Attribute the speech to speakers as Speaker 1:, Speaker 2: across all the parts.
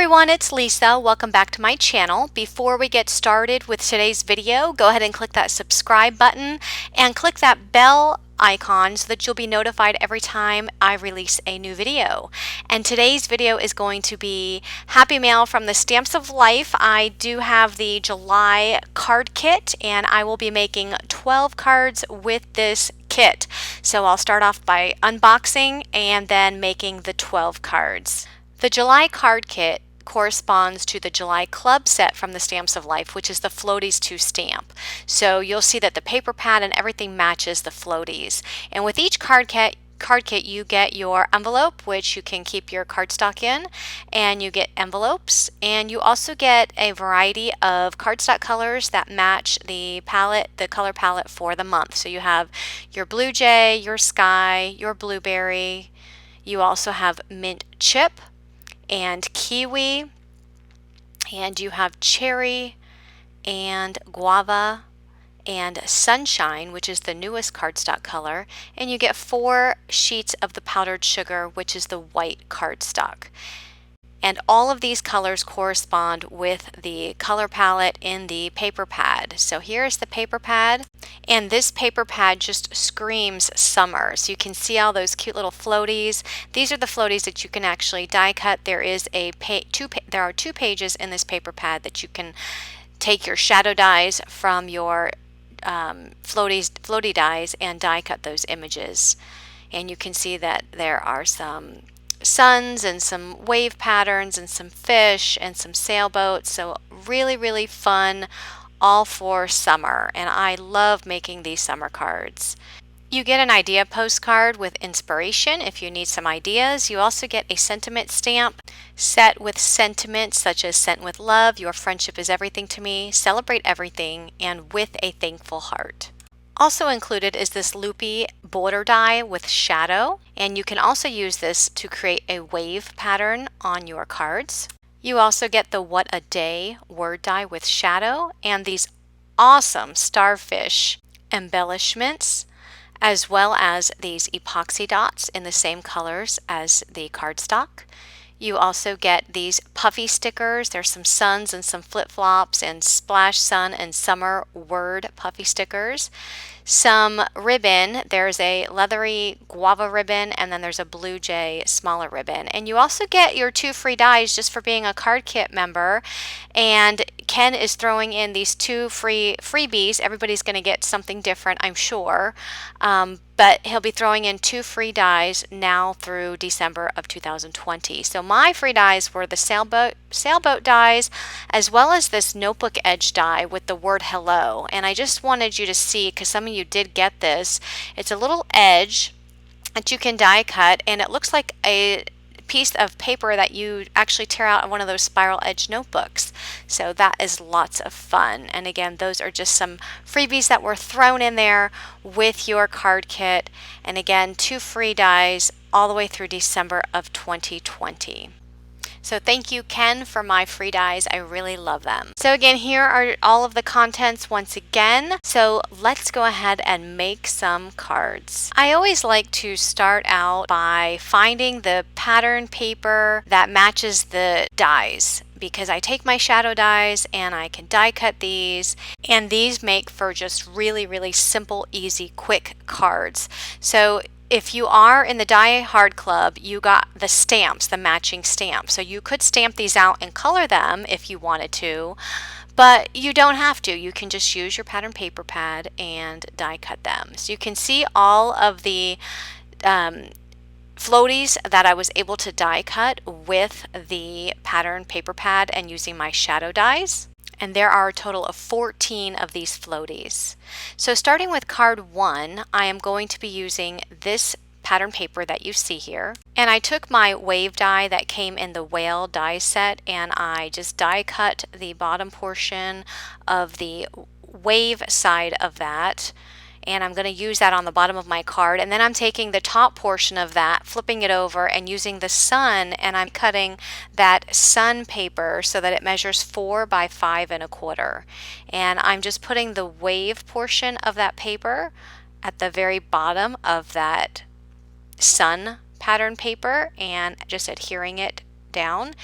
Speaker 1: everyone, it's Lisa. Welcome back to my channel. Before we get started with today's video, go ahead and click that subscribe button and click that bell icon so that you'll be notified every time I release a new video. And today's video is going to be Happy Mail from the Stamps of Life. I do have the July card kit and I will be making 12 cards with this kit. So I'll start off by unboxing and then making the 12 cards. The July card kit corresponds to the July club set from the Stamps of Life, which is the Floaties to Stamp. So you'll see that the paper pad and everything matches the floaties. And with each card kit you get your envelope, which you can keep your cardstock in, and you get envelopes, and you also get a variety of cardstock colors that match the color palette for the month. So you have your blue jay, your sky, your blueberry. You also have mint chip and kiwi, and you have cherry and guava and sunshine, which is the newest cardstock color, and you get 4 sheets of the powdered sugar, which is the white cardstock. And all of these colors correspond with the color palette in the paper pad. So here's the paper pad, and this paper pad just screams summer. So you can see all those cute little floaties. These are the floaties that you can actually die cut. There are 2 pages in this paper pad that you can take your shadow dies from your floaty dies and die cut those images. And you can see that there are some suns and some wave patterns and some fish and some sailboats. So really fun, all for summer, and I love making these summer cards. You get an idea postcard with inspiration if you need some ideas. You also get a sentiment stamp set with sentiments such as sent with love, your friendship is everything to me, celebrate everything, and with a thankful heart. Also included is this loopy border die with shadow, and you can also use this to create a wave pattern on your cards. You also get the What a Day word die with shadow and these awesome starfish embellishments, as well as these epoxy dots in the same colors as the cardstock. You also get these puffy stickers. There's some suns and some flip-flops and splash sun and summer word puffy stickers. Some ribbon. There's a leathery guava ribbon, and then there's a blue jay smaller ribbon. And you also get your 2 free dies just for being a card kit member. And Ken is throwing in these 2 freebies. Everybody's going to get something different, I'm sure. But he'll be throwing in 2 free dies now through December of 2020. So my free dies were the sailboat dies, as well as this notebook edge die with the word hello. And I just wanted you to see, because some of you did get this, it's a little edge that you can die cut, and it looks like a piece of paper that you actually tear out of one of those spiral edge notebooks. So that is lots of fun. And again, those are just some freebies that were thrown in there with your card kit. And again, 2 free dies all the way through December of 2020. So thank you, Ken, for my free dies. I really love them. So again, here are all of the contents once again. So let's go ahead and make some cards. I always like to start out by finding the pattern paper that matches the dies, because I take my shadow dies and I can die cut these, and these make for just really simple, easy, quick cards. So if you are in the Die Hard Club, you got the stamps, the matching stamps. So you could stamp these out and color them if you wanted to, but you don't have to. You can just use your pattern paper pad and die cut them. So you can see all of the floaties that I was able to die cut with the pattern paper pad and using my shadow dies. And there are a total of 14 of these floaties. So starting with card 1, I am going to be using this pattern paper that you see here. And I took my wave die that came in the whale die set, and I just die cut the bottom portion of the wave side of that. And I'm going to use that on the bottom of my card, and then I'm taking the top portion of that, flipping it over and using the sun, and I'm cutting that sun paper so that it measures 4 by 5 1/4. And I'm just putting the wave portion of that paper at the very bottom of that sun pattern paper and just adhering it down.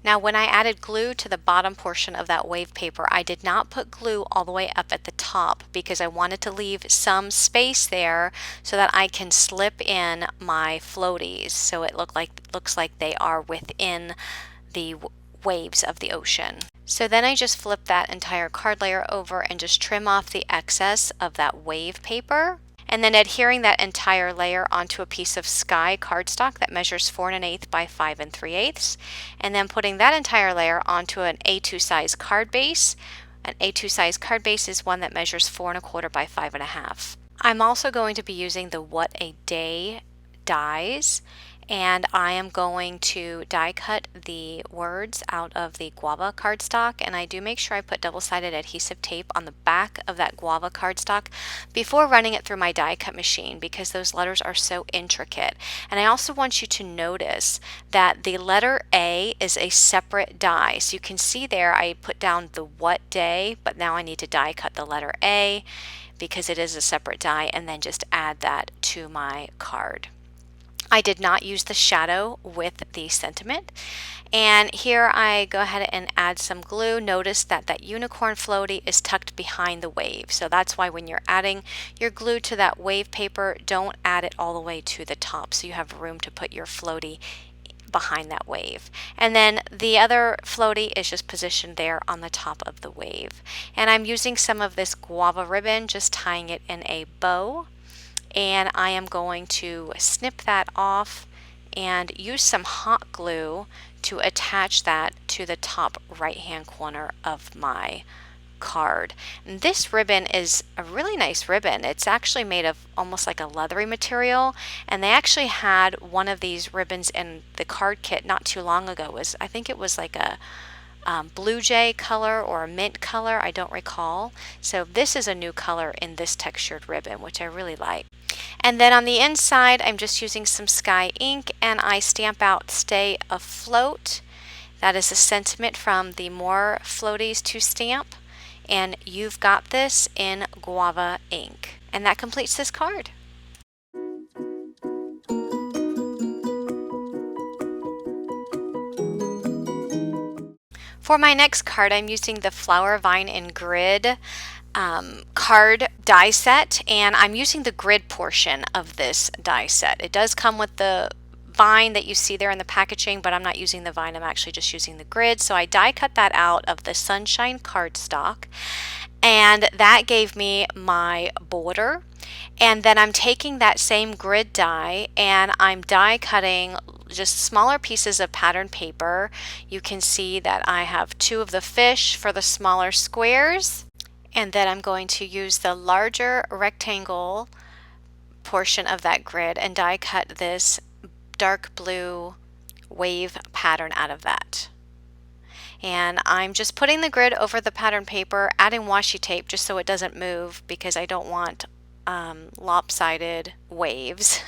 Speaker 1: Now when I added glue to the bottom portion of that wave paper, I did not put glue all the way up at the top because I wanted to leave some space there so that I can slip in my floaties so it looks like they are within the waves of the ocean. So then I just flip that entire card layer over and just trim off the excess of that wave paper. And then adhering that entire layer onto a piece of sky cardstock that measures 4 1/8 by 5 3/8, and then putting that entire layer onto an A2 size card base. An A2 size card base is one that measures 4 1/4 by 5 1/2. I'm also going to be using the What a Day dies, and I am going to die cut the words out of the guava cardstock, and I do make sure I put double-sided adhesive tape on the back of that guava cardstock before running it through my die cut machine because those letters are so intricate. And I also want you to notice that the letter A is a separate die. So you can see there I put down the What Day, but now I need to die cut the letter A because it is a separate die, and then just add that to my card. I did not use the shadow with the sentiment. And here I go ahead and add some glue. Notice that that unicorn floaty is tucked behind the wave. So that's why when you're adding your glue to that wave paper, don't add it all the way to the top so you have room to put your floaty behind that wave. And then the other floaty is just positioned there on the top of the wave. And I'm using some of this guava ribbon, just tying it in a bow. And I am going to snip that off and use some hot glue to attach that to the top right hand corner of my card. And this ribbon is a really nice ribbon. It's actually made of almost like a leathery material, and they actually had one of these ribbons in the card kit not too long ago. I think it was like a blue jay color or a mint color, I don't recall. So this is a new color in this textured ribbon, which I really like. And then on the inside, I'm just using some sky ink, and I stamp out Stay Afloat. That is a sentiment from the More Floaties to Stamp, and You've Got This in guava ink. And that completes this card. For my next card, I'm using the Flower Vine and Grid card die set, and I'm using the grid portion of this die set. It does come with the vine that you see there in the packaging, but I'm not using the vine, I'm actually just using the grid. So I die cut that out of the Sunshine cardstock, and that gave me my border. And then I'm taking that same grid die and I'm die cutting just smaller pieces of pattern paper. You can see that I have 2 of the fish for the smaller squares, and then I'm going to use the larger rectangle portion of that grid and die cut this dark blue wave pattern out of that. And I'm just putting the grid over the pattern paper, adding washi tape just so it doesn't move because I don't want lopsided waves.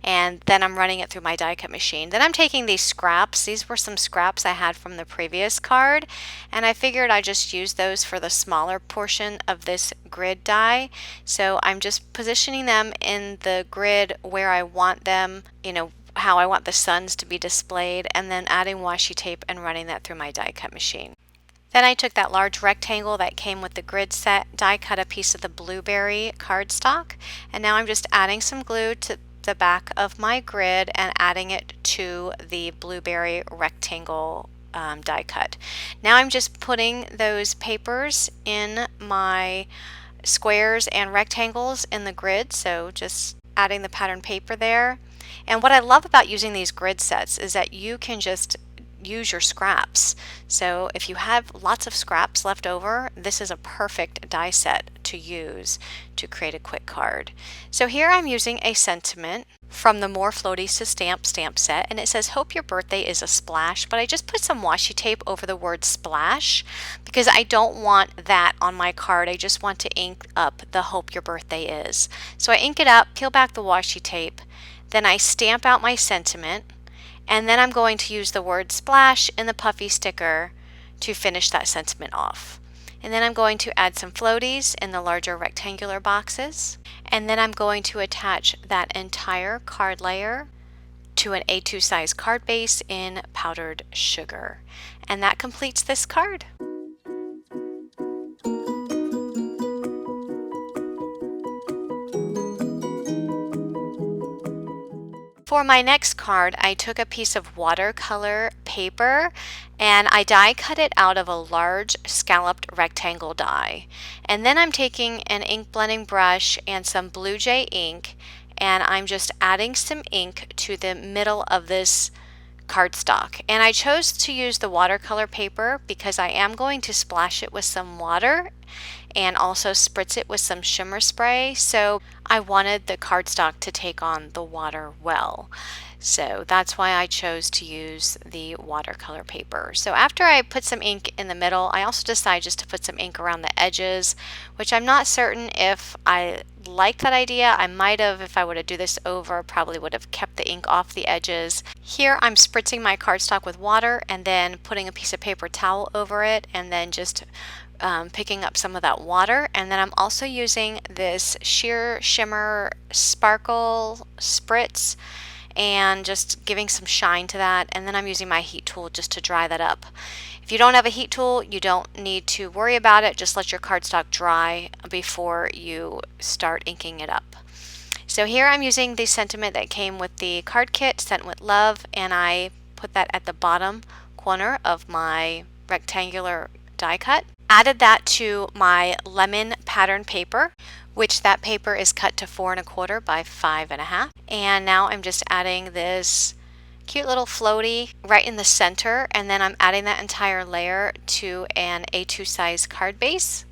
Speaker 1: And then I'm running it through my die cut machine. Then I'm taking these scraps. These were some scraps I had from the previous card, and I figured I'd just use those for the smaller portion of this grid die. So I'm just positioning them in the grid where I want them, how I want the suns to be displayed, and then adding washi tape and running that through my die cut machine. Then I took that large rectangle that came with the grid set, die cut a piece of the blueberry cardstock, and now I'm just adding some glue to the back of my grid and adding it to the blueberry rectangle die cut. Now I'm just putting those papers in my squares and rectangles in the grid, so just adding the pattern paper there. And what I love about using these grid sets is that you can just use your scraps. So if you have lots of scraps left over, this is a perfect die set to use to create a quick card. So here I'm using a sentiment from the More Floaties to Stamp set, and it says hope your birthday is a splash, but I just put some washi tape over the word splash because I don't want that on my card. I just want to ink up the hope your birthday is. So I ink it up, peel back the washi tape, then I stamp out my sentiment, and then I'm going to use the word splash in the puffy sticker to finish that sentiment off. And then I'm going to add some floaties in the larger rectangular boxes. And then I'm going to attach that entire card layer to an A2 size card base in powdered sugar. And that completes this card. For my next card, I took a piece of watercolor paper and I die cut it out of a large scalloped rectangle die. And then I'm taking an ink blending brush and some Blue Jay ink, and I'm just adding some ink to the middle of this cardstock. And I chose to use the watercolor paper because I am going to splash it with some water and also spritz it with some shimmer spray, so I wanted the cardstock to take on the water well. So that's why I chose to use the watercolor paper. So after I put some ink in the middle, I also decided just to put some ink around the edges, which I'm not certain if I like that idea. I might have, if I were to do this over, probably would have kept the ink off the edges. Here I'm spritzing my cardstock with water and then putting a piece of paper towel over it, and then just picking up some of that water. And then I'm also using this sheer shimmer sparkle spritz and just giving some shine to that. And then I'm using my heat tool just to dry that up. If you don't have a heat tool, you don't need to worry about it. Just let your cardstock dry before you start inking it up. So here I'm using the sentiment that came with the card kit, Sent with Love, and I put that at the bottom corner of my rectangular die cut. Added that to my lemon pattern paper, which that paper is cut to 4 1/4 by 5 1/2. And now I'm just adding this cute little floaty right in the center, and then I'm adding that entire layer to an A2 size card base.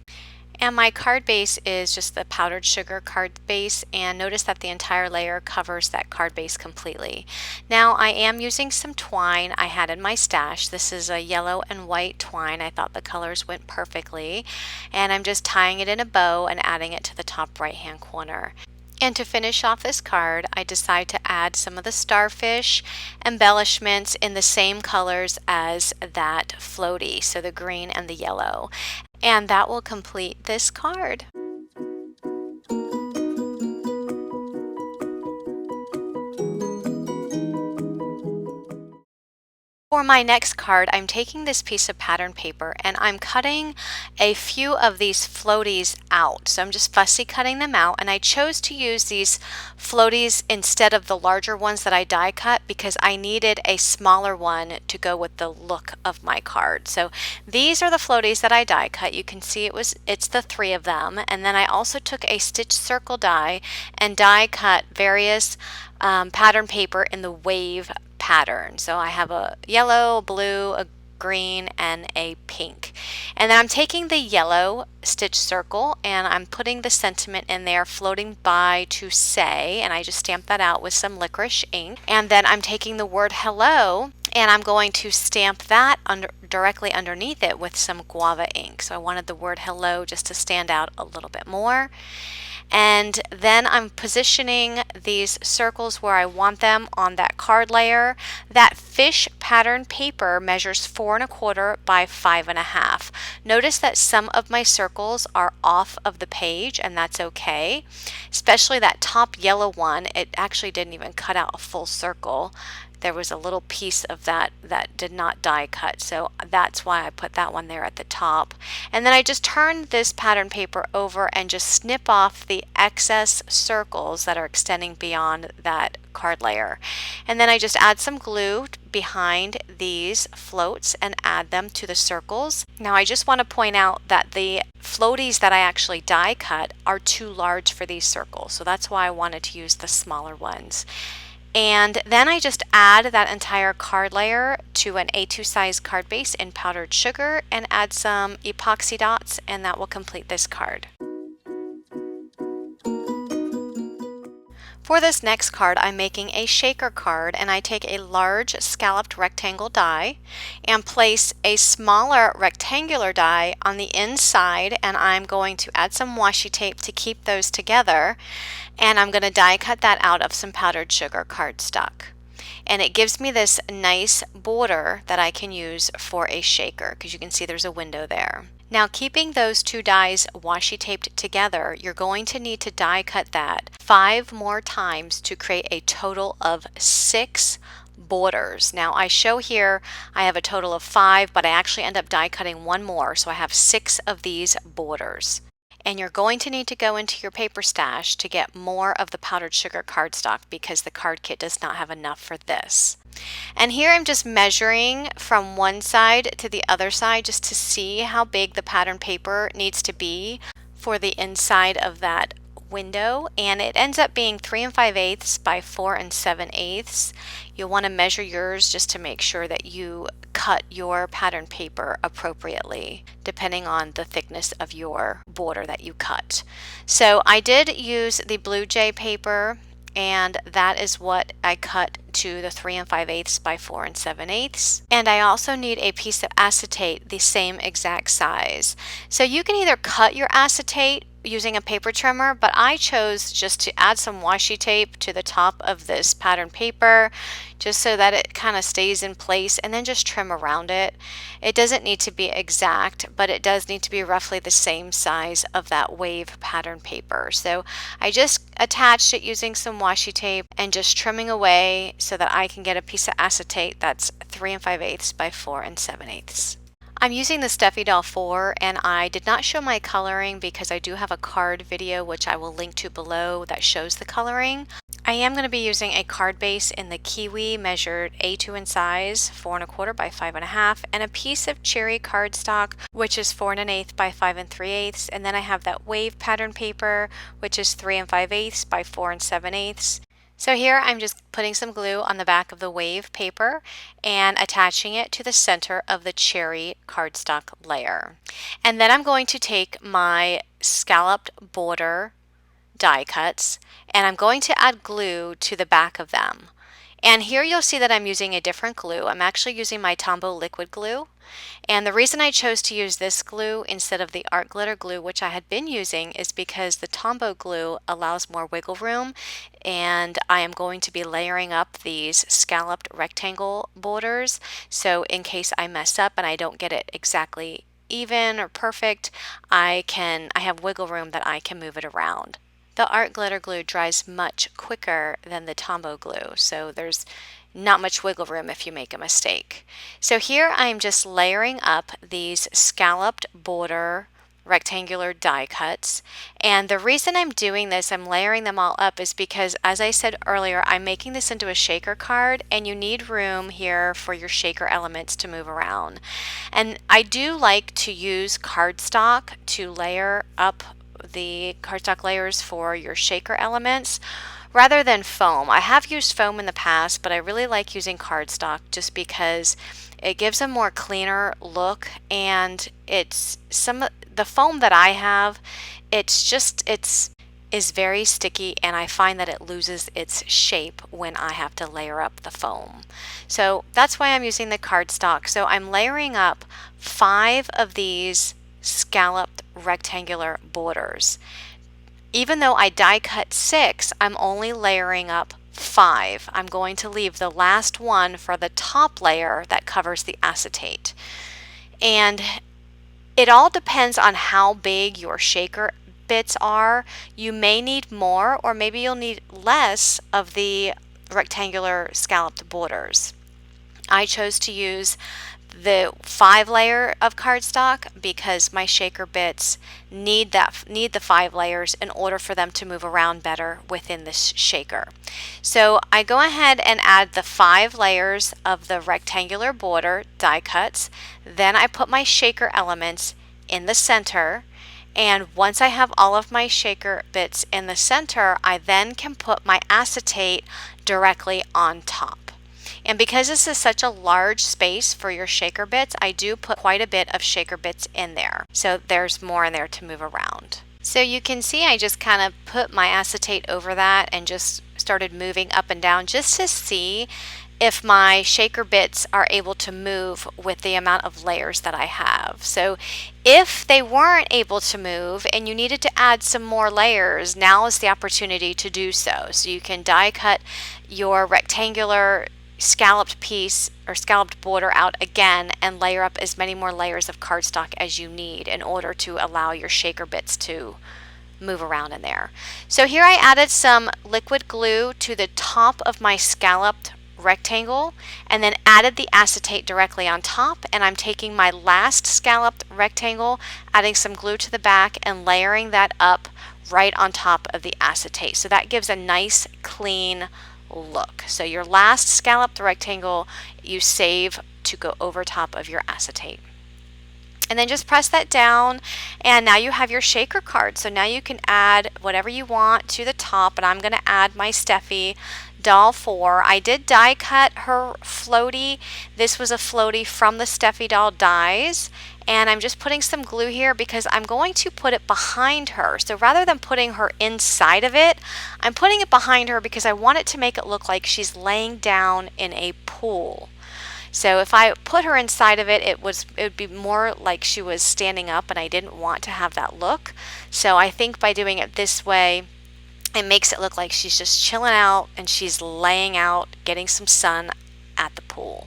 Speaker 1: And my card base is just the powdered sugar card base, and notice that the entire layer covers that card base completely. Now I am using some twine I had in my stash. This is a yellow and white twine. I thought the colors went perfectly, and I'm just tying it in a bow and adding it to the top right hand corner. And to finish off this card, I decide to add some of the starfish embellishments in the same colors as that floaty, so the green and the yellow. And that will complete this card. For my next card, I'm taking this piece of pattern paper and I'm cutting a few of these floaties out. So I'm just fussy cutting them out, and I chose to use these floaties instead of the larger ones that I die cut because I needed a smaller one to go with the look of my card. So these are the floaties that I die cut. You can see it's the 3 of them. And then I also took a stitch circle die and die cut various pattern paper in the wave pattern. So I have a yellow, blue, a green, and a pink. And then I'm taking the yellow stitch circle and I'm putting the sentiment in there, floating by to say, and I just stamp that out with some licorice ink. And then I'm taking the word hello and I'm going to stamp that directly underneath it with some guava ink. So I wanted the word hello just to stand out a little bit more. And then I'm positioning these circles where I want them on that card layer. That fish pattern paper measures 4 1/4 by 5 1/2. Notice that some of my circles are off of the page, and that's okay. Especially that top yellow one, it actually didn't even cut out a full circle. There was a little piece of that did not die cut, so that's why I put that one there at the top. And then I just turned this pattern paper over and just snip off the excess circles that are extending beyond that card layer. And then I just add some glue behind these floats and add them to the circles. Now I just want to point out that the floaties that I actually die cut are too large for these circles, so that's why I wanted to use the smaller ones. And then I just add that entire card layer to an A2 size card base in powdered sugar and add some epoxy dots, and that will complete this card. For this next card, I'm making a shaker card, and I take a large scalloped rectangle die and place a smaller rectangular die on the inside, and I'm going to add some washi tape to keep those together, and I'm going to die cut that out of some powdered sugar cardstock. And it gives me this nice border that I can use for a shaker, because you can see there's a window there. Now, keeping those two dies washi taped together, you're going to need to die cut that 5 more times to create a total of 6 borders. Now, I show here I have a total of 5, but I actually end up die cutting one more, so I have 6 of these borders. And you're going to need to go into your paper stash to get more of the powdered sugar cardstock because the card kit does not have enough for this. And here I'm just measuring from one side to the other side just to see how big the pattern paper needs to be for the inside of that window, and it ends up being 3 5/8 by 4 7/8. You'll want to measure yours just to make sure that you cut your pattern paper appropriately depending on the thickness of your border that you cut. So I did use the Blue Jay paper, and that is what I cut to the 3 5/8 by 4 7/8. And I also need a piece of acetate the same exact size. So you can either cut your acetate using a paper trimmer, but I chose just to add some washi tape to the top of this pattern paper just so that it kind of stays in place, and then just trim around it. It doesn't need to be exact, but it does need to be roughly the same size of that wave pattern paper. So I just attached it using some washi tape and just trimming away so that I can get a piece of acetate that's 3 5/8 by 4 7/8. I'm using the Steffi Doll 4, and I did not show my coloring because I do have a card video which I will link to below that shows the coloring. I am going to be using a card base in the Kiwi measured A2 in size, 4 1/4 by 5 1/2, and a piece of cherry cardstock which is 4 1/8 by 5 3/8, and then I have that wave pattern paper which is 3 5/8 by 4 7/8. So here I'm just putting some glue on the back of the wave paper and attaching it to the center of the cherry cardstock layer. And then I'm going to take my scalloped border die cuts and I'm going to add glue to the back of them. And here you'll see that I'm using a different glue. I'm actually using my Tombow liquid glue. And the reason I chose to use this glue instead of the art glitter glue, which I had been using, is because the Tombow glue allows more wiggle room, and I am going to be layering up these scalloped rectangle borders. So in case I mess up and I don't get it exactly even or perfect, I have wiggle room that I can move it around. The art glitter glue dries much quicker than the Tombow glue, so there's not much wiggle room if you make a mistake. So here I'm just layering up these scalloped border rectangular die cuts, and the reason I'm doing this, I'm layering them all up, is because, as I said earlier, I'm making this into a shaker card, and you need room here for your shaker elements to move around. And I do like to use cardstock to layer up the cardstock layers for your shaker elements rather than foam. I have used foam in the past, but I really like using cardstock just because it gives a more cleaner look, and the foam that I have, is very sticky, and I find that it loses its shape when I have to layer up the foam. So that's why I'm using the cardstock. So I'm layering up 5 of these scalloped rectangular borders. Even though I die cut 6, I'm only layering up 5. I'm going to leave the last one for the top layer that covers the acetate. And it all depends on how big your shaker bits are. You may need more, or maybe you'll need less of the rectangular scalloped borders. I chose to use the 5 layer of cardstock because my shaker bits need the 5 layers in order for them to move around better within this shaker. So I go ahead and add the 5 layers of the rectangular border die cuts. Then I put my shaker elements in the center, and once I have all of my shaker bits in the center, I then can put my acetate directly on top. And because this is such a large space for your shaker bits, I do put quite a bit of shaker bits in there. So there's more in there to move around. So you can see I just kind of put my acetate over that and just started moving up and down just to see if my shaker bits are able to move with the amount of layers that I have. So if they weren't able to move and you needed to add some more layers, now is the opportunity to do so. So you can die cut your rectangular scalloped piece or scalloped border out again and layer up as many more layers of cardstock as you need in order to allow your shaker bits to move around in there. So here I added some liquid glue to the top of my scalloped rectangle and then added the acetate directly on top, and I'm taking my last scalloped rectangle, adding some glue to the back and layering that up right on top of the acetate. So that gives a nice clean look. So your last scalloped rectangle you save to go over top of your acetate. And then just press that down, and now you have your shaker card. So now you can add whatever you want to the top, and I'm going to add my Steffi doll 4. I did die cut her floaty. This was a floaty from the Steffi doll dies, and I'm just putting some glue here because I'm going to put it behind her. So rather than putting her inside of it, I'm putting it behind her because I want it to make it look like she's laying down in a pool. So if I put her inside of it, it would be more like she was standing up, and I didn't want to have that look. So I think by doing it this way, it makes it look like she's just chilling out and she's laying out, getting some sun at the pool.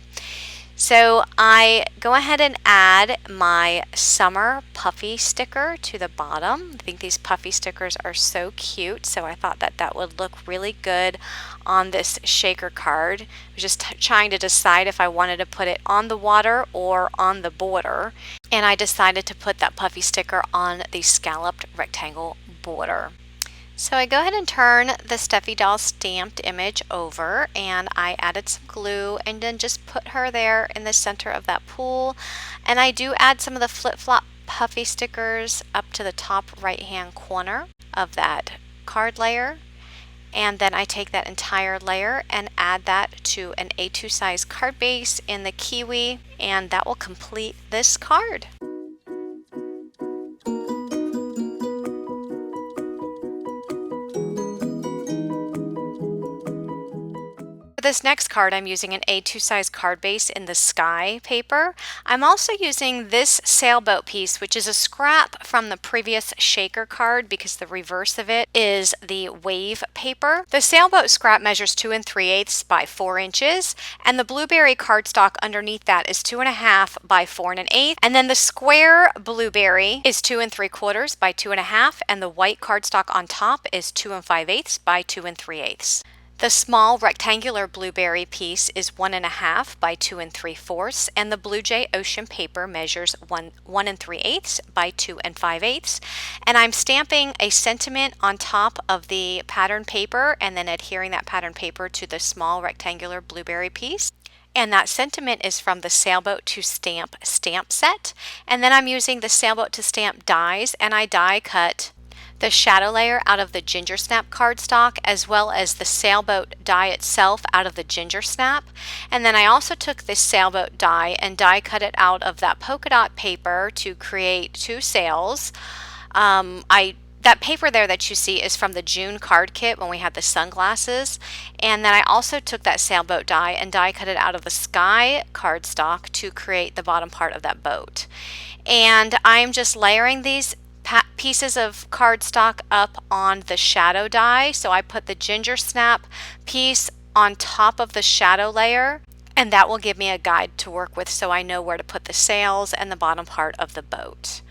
Speaker 1: So I go ahead and add my summer puffy sticker to the bottom. I think these puffy stickers are so cute, so I thought that that would look really good on this shaker card. I was just trying to decide if I wanted to put it on the water or on the border, and I decided to put that puffy sticker on the scalloped rectangle border. So I go ahead and turn the Steffi doll stamped image over, and I added some glue and then just put her there in the center of that pool. And I do add some of the flip-flop puffy stickers up to the top right-hand corner of that card layer. And then I take that entire layer and add that to an A2 size card base in the kiwi, and that will complete this card. For this next card, I'm using an A2 size card base in the sky paper. I'm also using this sailboat piece, which is a scrap from the previous shaker card because the reverse of it is the wave paper. The sailboat scrap measures 2 3/8 by 4 inches, and the blueberry cardstock underneath that is 2 1/2 by 4 1/8, and then the square blueberry is 2 3/4 by 2 1/2, and the white cardstock on top is 2 5/8 by 2 3/8. The small rectangular blueberry piece is 1 1/2 by 2 3/4, and the Blue Jay Ocean paper measures 1 3/8 by 2 5/8. And I'm stamping a sentiment on top of the pattern paper and then adhering that pattern paper to the small rectangular blueberry piece. And that sentiment is from the Sailboat to Stamp set. And then I'm using the Sailboat to Stamp dies, and I die cut the shadow layer out of the ginger snap cardstock, as well as the sailboat die itself out of the ginger snap. And then I also took this sailboat die and die cut it out of that polka dot paper to create 2 sails. That paper there that you see is from the June card kit when we had the sunglasses. And then I also took that sailboat die and die cut it out of the sky cardstock to create the bottom part of that boat. And I'm just layering these pieces of cardstock up on the shadow die. So I put the ginger snap piece on top of the shadow layer, and that will give me a guide to work with so I know where to put the sails and the bottom part of the boat.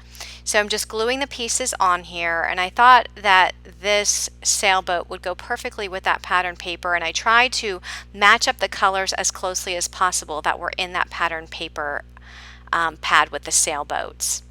Speaker 1: So I'm just gluing the pieces on here, and I thought that this sailboat would go perfectly with that pattern paper, and I tried to match up the colors as closely as possible that were in that pattern paper pad with the sailboats.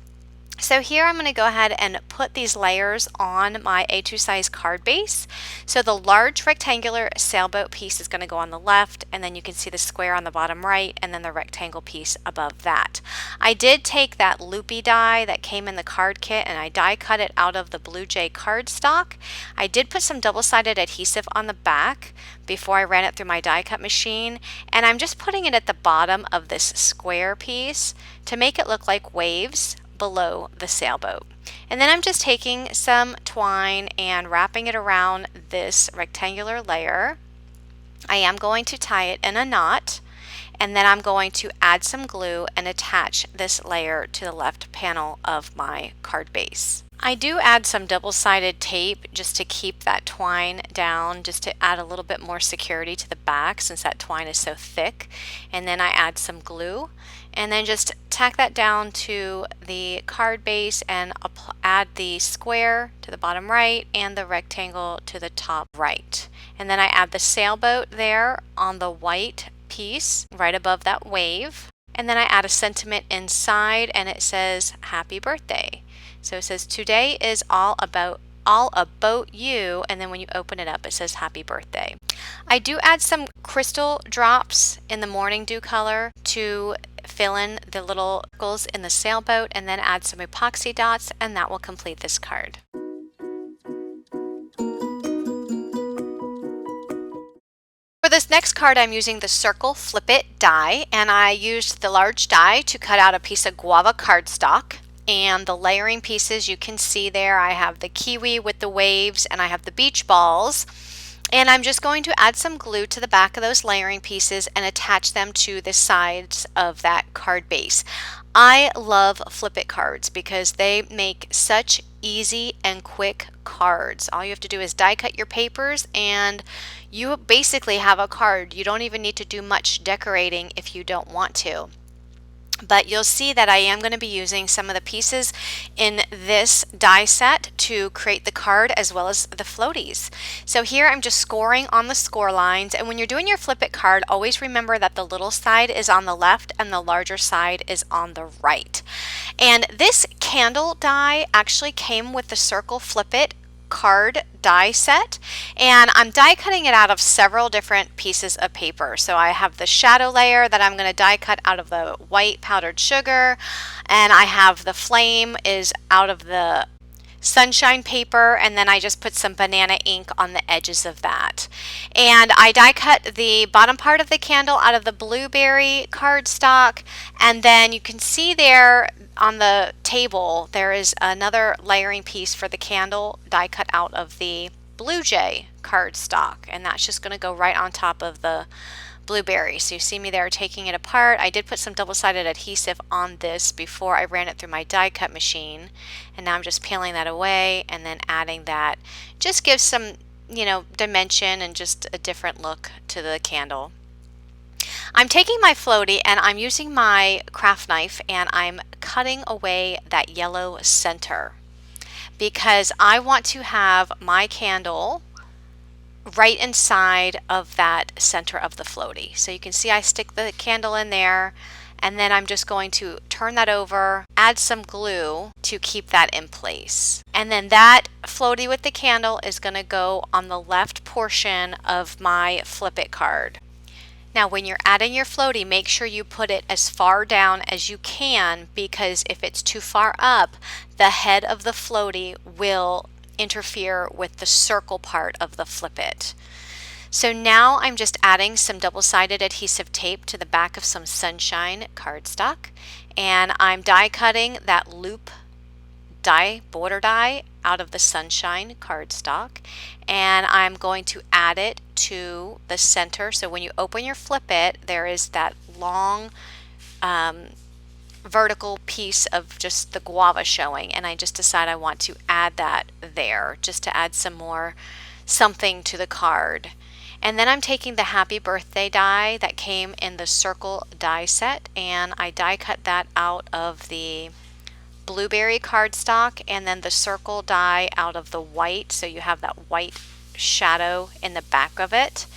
Speaker 1: So here I'm going to go ahead and put these layers on my A2 size card base. So the large rectangular sailboat piece is going to go on the left, and then you can see the square on the bottom right, and then the rectangle piece above that. I did take that loopy die that came in the card kit and I die cut it out of the Blue Jay cardstock. I did put some double-sided adhesive on the back before I ran it through my die cut machine, and I'm just putting it at the bottom of this square piece to make it look like waves below the sailboat. And then I'm just taking some twine and wrapping it around this rectangular layer. I am going to tie it in a knot, and then I'm going to add some glue and attach this layer to the left panel of my card base. I do add some double-sided tape just to keep that twine down, just to add a little bit more security to the back since that twine is so thick. And then I add some glue and then just tack that down to the card base and add the square to the bottom right and the rectangle to the top right. And then I add the sailboat there on the white piece right above that wave. And then I add a sentiment inside and it says happy birthday. So it says today is all about you, and then when you open it up it says happy birthday. I do add some crystal drops in the morning dew color to fill in the little circles in the sailboat, and then add some epoxy dots, and that will complete this card. For this next card, I'm using the Circle Flip It die, and I used the large die to cut out a piece of guava cardstock. And the layering pieces you can see there, I have the kiwi with the waves and I have the beach balls. And I'm just going to add some glue to the back of those layering pieces and attach them to the sides of that card base. I love Flip It cards because they make such easy and quick cards. All you have to do is die cut your papers and you basically have a card. You don't even need to do much decorating if you don't want to. But you'll see that I am going to be using some of the pieces in this die set to create the card as well as the floaties. So here I'm just scoring on the score lines, and when you're doing your Flip It card, always remember that the little side is on the left and the larger side is on the right. And this candle die actually came with the Circle Flip It card die set, and I'm die cutting it out of several different pieces of paper. So I have the shadow layer that I'm going to die cut out of the white powdered sugar, and I have the flame is out of the sunshine paper, and then I just put some banana ink on the edges of that. And I die cut the bottom part of the candle out of the blueberry cardstock, and then you can see there on the table there is another layering piece for the candle die cut out of the blue jay cardstock, and that's just going to go right on top of the blueberry. So you see me there taking it apart. I did put some double-sided adhesive on this before I ran it through my die cut machine, and now I'm just peeling that away and then adding that. Just gives some, dimension and just a different look to the candle. I'm taking my floaty and I'm using my craft knife and I'm cutting away that yellow center because I want to have my candle right inside of that center of the floaty. So you can see I stick the candle in there, and then I'm just going to turn that over, add some glue to keep that in place. And then that floaty with the candle is going to go on the left portion of my Flip It card. Now when you're adding your floaty, make sure you put it as far down as you can, because if it's too far up, the head of the floaty will interfere with the circle part of the Flip It. So now I'm just adding some double-sided adhesive tape to the back of some sunshine cardstock, and I'm die cutting that loop die, border die, out of the sunshine cardstock, and I'm going to add it to the center. So when you open your Flip It, there is that long vertical piece of just the guava showing, and I just decide I want to add that there just to add some more something to the card. And then I'm taking the happy birthday die that came in the circle die set, and I die cut that out of the blueberry cardstock, and then the circle die out of the white, so you have that white shadow in the back of it.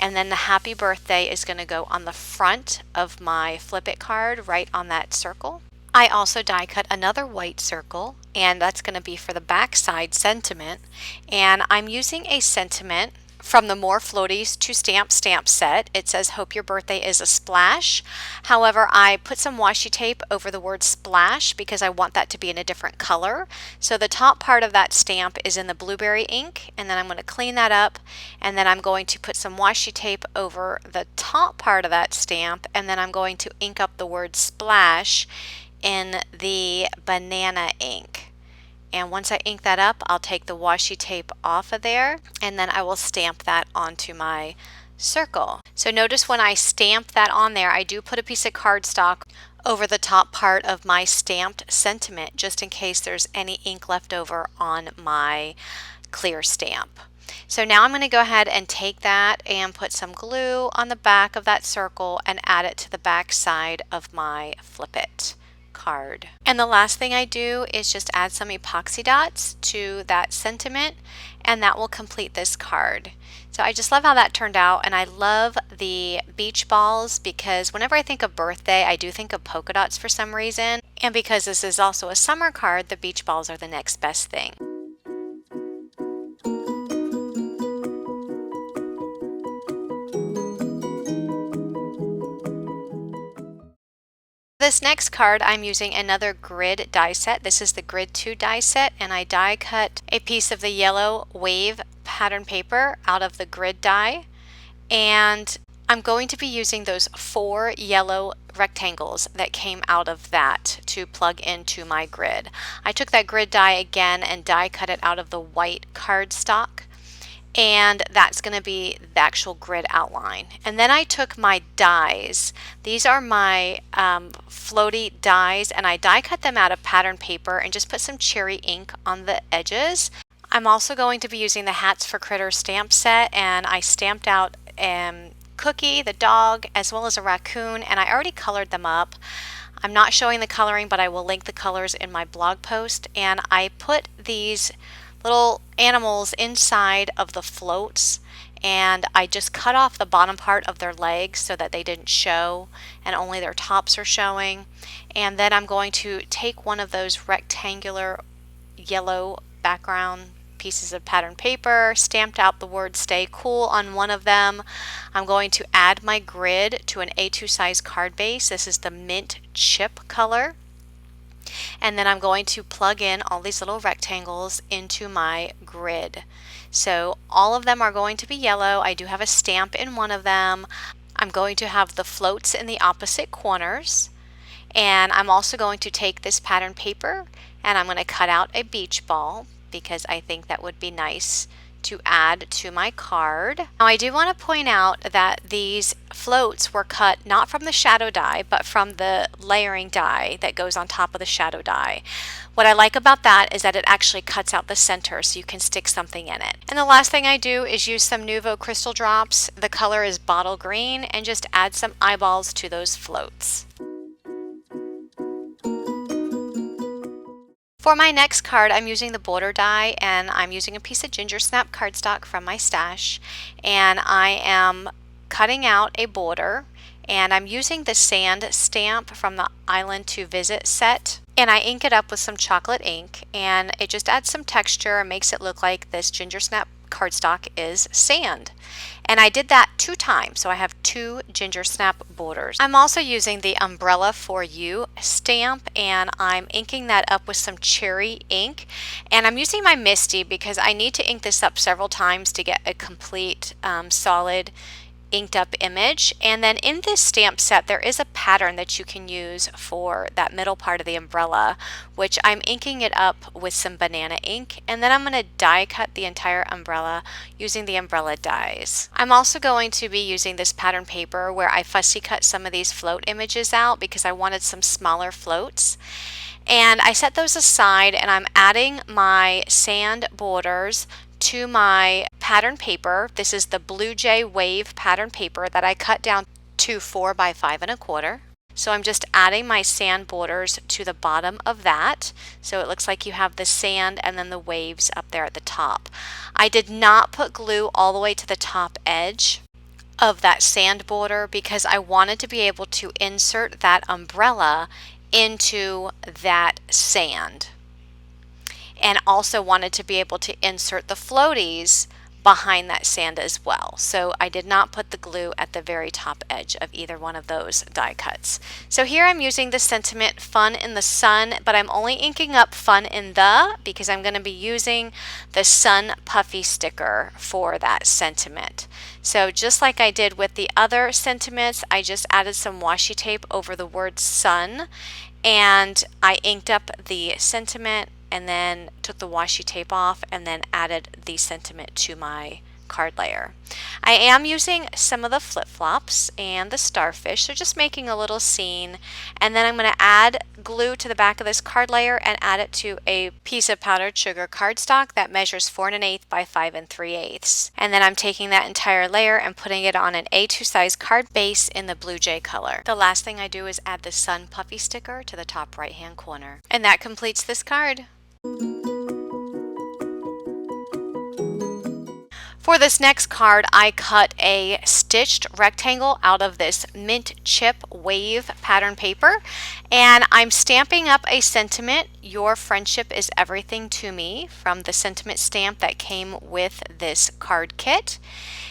Speaker 1: And then the happy birthday is going to go on the front of my Flip It card, right on that circle. I also die cut another white circle, and that's going to be for the back side sentiment. And I'm using a sentiment from the More Floaties to Stamp set. It says, hope your birthday is a splash. However, I put some washi tape over the word splash because I want that to be in a different color. So the top part of that stamp is in the blueberry ink, and then I'm going to clean that up, and then I'm going to put some washi tape over the top part of that stamp, and then I'm going to ink up the word splash in the banana ink. And once I ink that up, I'll take the washi tape off of there, and then I will stamp that onto my circle. So notice when I stamp that on there, I do put a piece of cardstock over the top part of my stamped sentiment, just in case there's any ink left over on my clear stamp. So now I'm going to go ahead and take that and put some glue on the back of that circle and add it to the back side of my Flip It card. And the last thing I do is just add some epoxy dots to that sentiment, and that will complete this card. So I just love how that turned out, and I love the beach balls because whenever I think of birthday, I do think of polka dots for some reason. And because this is also a summer card, the beach balls are the next best thing. This next card, I'm using another grid die set. This is the Grid 2 die set, and I die cut a piece of the yellow wave pattern paper out of the grid die, and I'm going to be using those 4 yellow rectangles that came out of that to plug into my grid. I took that grid die again and die cut it out of the white cardstock, and that's going to be the actual grid outline. And then I took my dies. These are my floaty dies, and I die cut them out of pattern paper and just put some cherry ink on the edges. I'm also going to be using the Hats for Critters stamp set, and I stamped out Cookie, the dog, as well as a raccoon, and I already colored them up. I'm not showing the coloring, but I will link the colors in my blog post. And I put these little animals inside of the floats, and I just cut off the bottom part of their legs so that they didn't show and only their tops are showing. And then I'm going to take one of those rectangular yellow background pieces of pattern paper, stamped out the word "Stay Cool" on one of them. I'm going to add my grid to an A2 size card base. This is the mint chip color. And then I'm going to plug in all these little rectangles into my grid. So all of them are going to be yellow. I do have a stamp in one of them. I'm going to have the floats in the opposite corners. And I'm also going to take this pattern paper and I'm going to cut out a beach ball because I think that would be nice to add to my card. Now I do want to point out that these floats were cut not from the shadow die, but from the layering die that goes on top of the shadow die. What I like about that is that it actually cuts out the center so you can stick something in it. And the last thing I do is use some Nuvo crystal drops. The color is bottle green, and just add some eyeballs to those floats. For my next card, I'm using the border die, and I'm using a piece of ginger snap cardstock from my stash, and I am cutting out a border, and I'm using the sand stamp from the Island to Visit set, and I ink it up with some chocolate ink, and it just adds some texture and makes it look like this ginger snap cardstock is sand. And I did that 2 times, so I have 2 ginger snap borders. I'm also using the Umbrella for You stamp, and I'm inking that up with some cherry ink, and I'm using my Misty because I need to ink this up several times to get a complete solid inked up image. And then in this stamp set there is a pattern that you can use for that middle part of the umbrella, which I'm inking it up with some banana ink, and then I'm going to die cut the entire umbrella using the umbrella dies. I'm also going to be using this pattern paper where I fussy cut some of these float images out because I wanted some smaller floats. And I set those aside, and I'm adding my sand borders to my pattern paper. This is the Blue Jay Wave pattern paper that I cut down to 4 by 5 1/4. So I'm just adding my sand borders to the bottom of that. So it looks like you have the sand and then the waves up there at the top. I did not put glue all the way to the top edge of that sand border because I wanted to be able to insert that umbrella into that sand, and also wanted to be able to insert the floaties behind that sand as well. So I did not put the glue at the very top edge of either one of those die cuts. So here I'm using the sentiment Fun in the Sun, but I'm only inking up Fun in the because I'm going to be using the Sun Puffy sticker for that sentiment. So just like I did with the other sentiments, I just added some washi tape over the word sun, and I inked up the sentiment and then took the washi tape off and then added the sentiment to my card layer. I am using some of the flip-flops and the starfish, so just making a little scene, and then I'm going to add glue to the back of this card layer and add it to a piece of powdered sugar cardstock that measures 4 1/8 by 5 3/8. And then I'm taking that entire layer and putting it on an A2 size card base in the blue jay color. The last thing I do is add the sun puffy sticker to the top right hand corner. And that completes this card. For this next card, I cut a stitched rectangle out of this mint chip wave pattern paper, and I'm stamping up a sentiment, "Your friendship is everything to me," from the sentiment stamp that came with this card kit.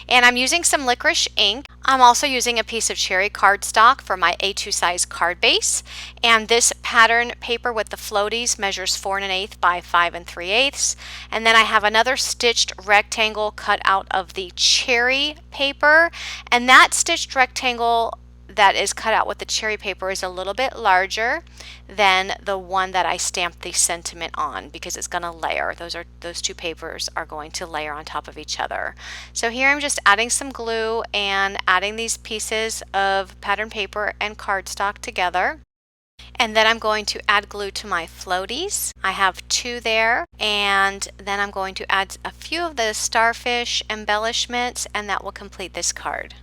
Speaker 1: And I'm using some licorice ink. I'm also using a piece of cherry cardstock for my A2 size card base. And this pattern paper with the floaties measures 4 1/8 by 5 3/8. And then I have another stitched rectangle cut out of the cherry paper. And that stitched rectangle that is cut out with the cherry paper is a little bit larger than the one that I stamped the sentiment on, because it's going to layer. Those two papers are going to layer on top of each other. So here I'm just adding some glue and adding these pieces of pattern paper and cardstock together. And then I'm going to add glue to my floaties. I have 2 there, and then I'm going to add a few of the starfish embellishments, and that will complete this card.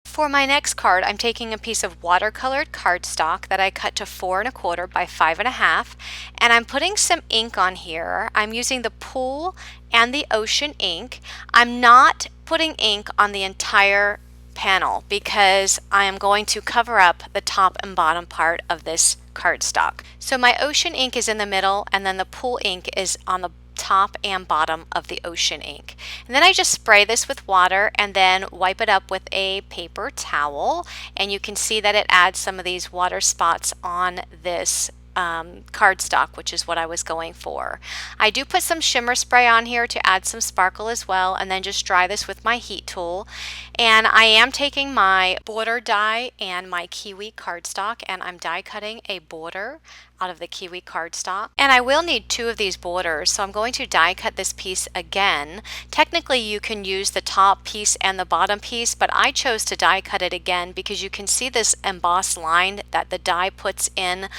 Speaker 1: For my next card, I'm taking a piece of watercolored cardstock that I cut to 4 1/4 by 5 1/2, and I'm putting some ink on here. I'm using the pool and the ocean ink. I'm not putting ink on the entire panel because I am going to cover up the top and bottom part of this cardstock. So my ocean ink is in the middle, and then the pool ink is on the top and bottom of the ocean ink. And then I just spray this with water and then wipe it up with a paper towel, and you can see that it adds some of these water spots on this cardstock, which is what I was going for. I do put some shimmer spray on here to add some sparkle as well, and then just dry this with my heat tool. And I am taking my border die and my kiwi cardstock, and I'm die cutting a border out of the kiwi cardstock. And I will need 2 of these borders, so I'm going to die cut this piece again. Technically you can use the top piece and the bottom piece, but I chose to die cut it again because you can see this embossed line that the die puts in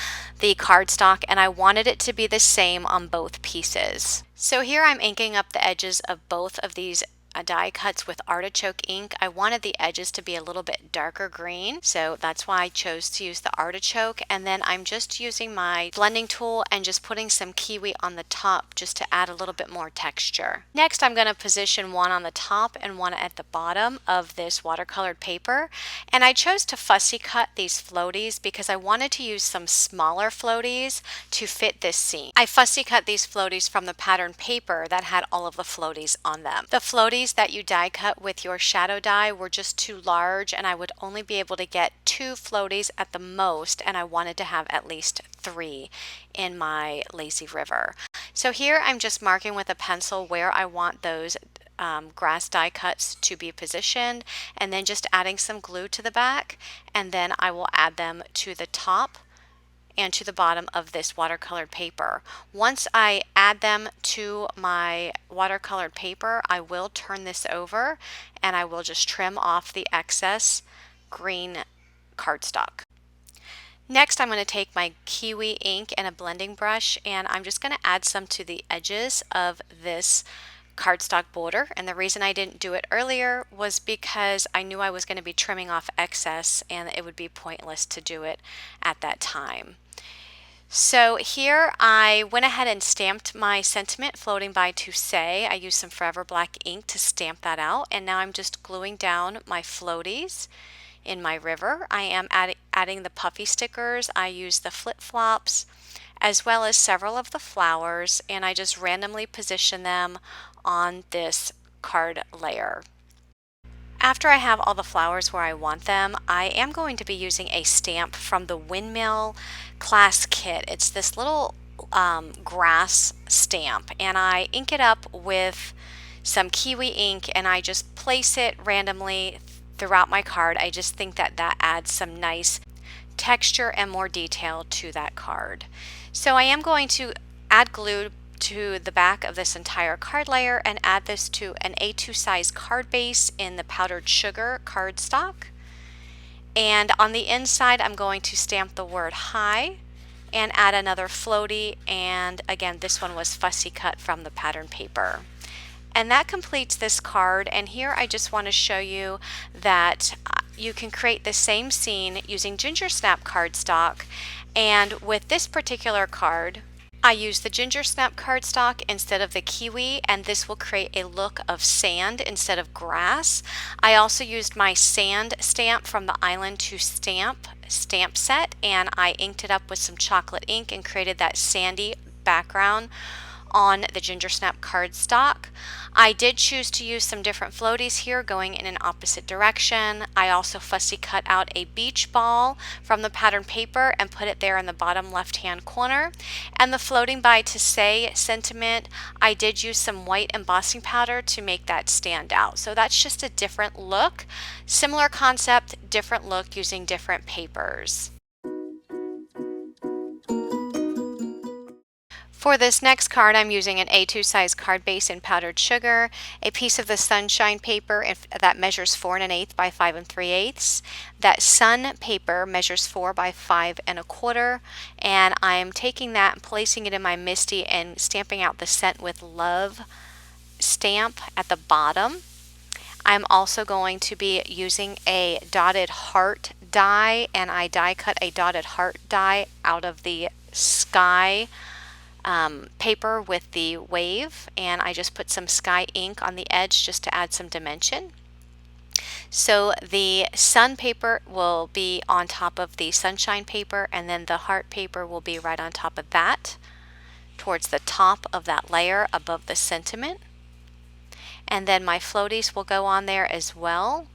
Speaker 1: the cardstock, and I wanted it to be the same on both pieces. So here I'm inking up the edges of both of these die cuts with artichoke ink. I wanted the edges to be a little bit darker green, so that's why I chose to use the artichoke. And then I'm just using my blending tool and just putting some kiwi on the top just to add a little bit more texture. Next, I'm going to position one on the top and one at the bottom of this watercolored paper. And I chose to fussy cut these floaties because I wanted to use some smaller floaties to fit this scene. I fussy cut these floaties from the pattern paper that had all of the floaties on them. The floaties that you die cut with your shadow die were just too large, and I would only be able to get 2 floaties at the most, and I wanted to have at least 3 in my lazy river. So here I'm just marking with a pencil where I want those grass die cuts to be positioned, and then just adding some glue to the back, and then I will add them to the top and to the bottom of this watercolored paper. Once I add them to my watercolored paper, I will turn this over and I will just trim off the excess green cardstock. Next, I'm going to take my kiwi ink and a blending brush, and I'm just going to add some to the edges of this cardstock border. And the reason I didn't do it earlier was because I knew I was going to be trimming off excess and it would be pointless to do it at that time. So here I went ahead and stamped my sentiment, floating by to say. I used some Forever Black ink to stamp that out, and now I'm just gluing down my floaties in my river. I am adding the puffy stickers. I use the flip-flops as well as several of the flowers, and I just randomly position them on this card layer. After I have all the flowers where I want them, I am going to be using a stamp from the Windmill class kit. It's this little grass stamp, and I ink it up with some kiwi ink, and I just place it randomly throughout my card. I just think that that adds some nice texture and more detail to that card. So I am going to add glue to the back of this entire card layer and add this to an A2 size card base in the powdered sugar cardstock. And on the inside, I'm going to stamp the word hi and add another floaty, and again, this one was fussy cut from the pattern paper. And that completes this card, and here I just want to show you that you can create the same scene using ginger snap cardstock. And with this particular card, I use the ginger snap cardstock instead of the kiwi, and this will create a look of sand instead of grass. I also used my sand stamp from the Island to Stamp set, and I inked it up with some chocolate ink and created that sandy background on the ginger snap cardstock. I did choose to use some different floaties here going in an opposite direction. I also fussy cut out a beach ball from the pattern paper and put it there in the bottom left hand corner. And the floating by to say sentiment, I did use some white embossing powder to make that stand out. So that's just a different look. Similar concept, different look using different papers. For this next card, I'm using an A2 size card base in powdered sugar, a piece of the sunshine paper that measures 4 1/8 by 5 3/8. That sun paper measures 4 by 5 1/4, and I'm taking that and placing it in my MISTI and stamping out the Scent with Love stamp at the bottom. I'm also going to be using a dotted heart die, and I die cut a dotted heart die out of the sky paper with the wave, and I just put some sky ink on the edge just to add some dimension. So the sun paper will be on top of the sunshine paper, and then the heart paper will be right on top of that, towards the top of that layer above the sentiment. And then my floaties will go on there as well.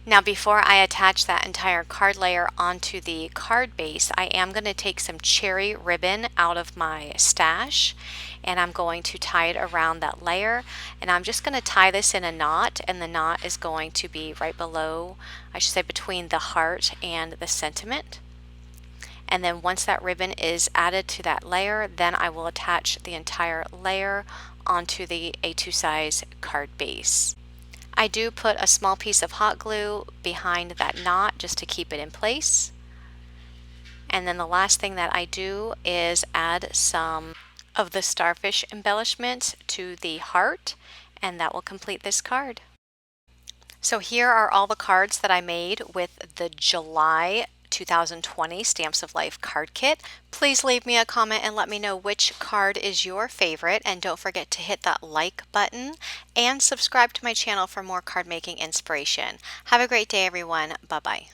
Speaker 1: Now, before I attach that entire card layer onto the card base, I am going to take some cherry ribbon out of my stash, and I'm going to tie it around that layer, and I'm just going to tie this in a knot, and the knot is going to be right below, I should say between the heart and the sentiment. And then once that ribbon is added to that layer, then I will attach the entire layer onto the A2 size card base. I do put a small piece of hot glue behind that knot just to keep it in place. And then the last thing that I do is add some of the starfish embellishments to the heart, and that will complete this card. So here are all the cards that I made with the July 2020 Stamps of Life card kit. Please leave me a comment and let me know which card is your favorite, and don't forget to hit that like button and subscribe to my channel for more card making inspiration. Have a great day, everyone. Bye bye.